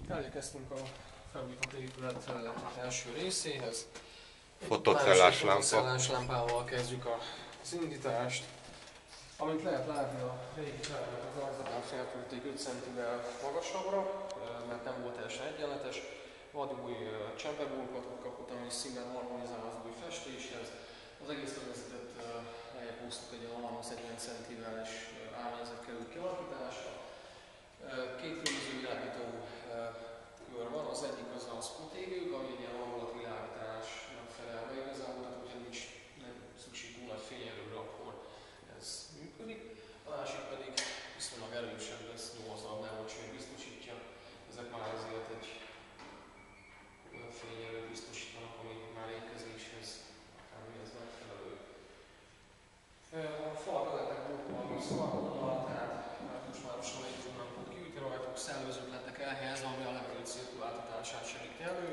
Elérkeztünk a felújított épület első részéhez. Fotocellás lámpa. Fotocellás lámpával kezdjük az indítást. Amint lehet látni, a régi területet az arcadán felküldték 5 cm-vel magasabbra, mert nem volt teljesen egyenletes. Vadúj csempeburkolatot kapott, ami színben harmonizál az új festéshez. Az egész területet lejjebb húztuk egy 30-40 cm-vel és állványzat került kialakításra. Két különböző világító kör van, az egyik az a spot égők, ami egy ilyen hangulatvilágításnak felel meg igazából, tehát hogyha nem szükség túl nagy fényerőre, akkor ez működik. A másik pedig viszonylag erősebb lesz, 8 darab neoncső biztosítja. Ezek már azért egy olyan fényerőt biztosítanak, ami már étkezéshez akármihez megfelelő. A falak lehetnek módban szalagonnal, tehát most már lassan egy nem tud kiütni rajtuk, szellőzők lettek elhelyezve, ami a levegő cirkuláltatását segíti elő.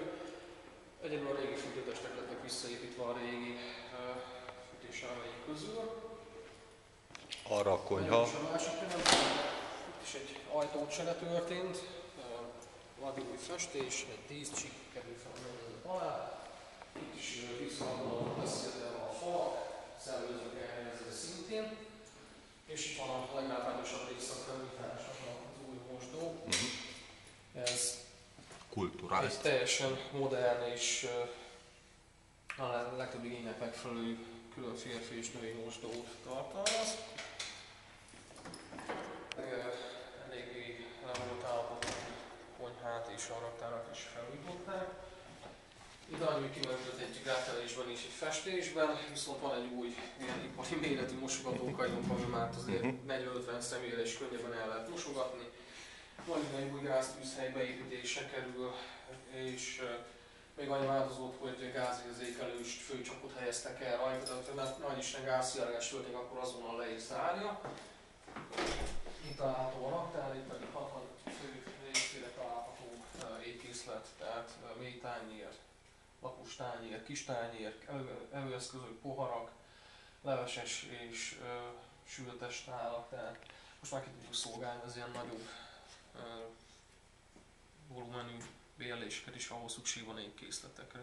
Egyedül a régi fűtőtestek lettek visszaépítve a régi fűtéselemei közül. Arra a konyha. És a másik pillanat, itt is egy ajtócsere történt, vadúj festés, egy 10 csík kerül fel a mennyezet alá. Itt is visszaadóan beszélve a falak, szellőzők elhelyezve szintén. És itt van a leglátványosabb része a felújításnak az új mosdó. Ez kulturális. egy teljesen modern és a legtöbb igénynek megfelelő külön férfi és női mosdót tartalmaz. Eléggé lemondott állapotú konyhát és a raktárat is felújították. Itt annyi kimentett egy gáttelésben és egy festésben, viszont van egy új ilyen ipari méretű mosogatókanyunk, ami már azért 40-50 személyre is könnyebben el lehet mosogatni. Van egy új gáztűzhely beépítése kerül, és még annyi változott, hogy gázérzékelős főcsapot helyeztek el rajta, tehát nagy isten gázszivárgás történik, akkor azonnal le is zárja. Itt található a raktár, itt pedig 60 fő részére található étkészlet, tehát mély tányér, lapos tányér, kis tányér, evőeszközök, poharak, leveses és sültes tálak, tehát most már ki tudjuk szolgálni az ilyen nagyobb volumenű bérléseket is, ahol szükség van étkészletekre.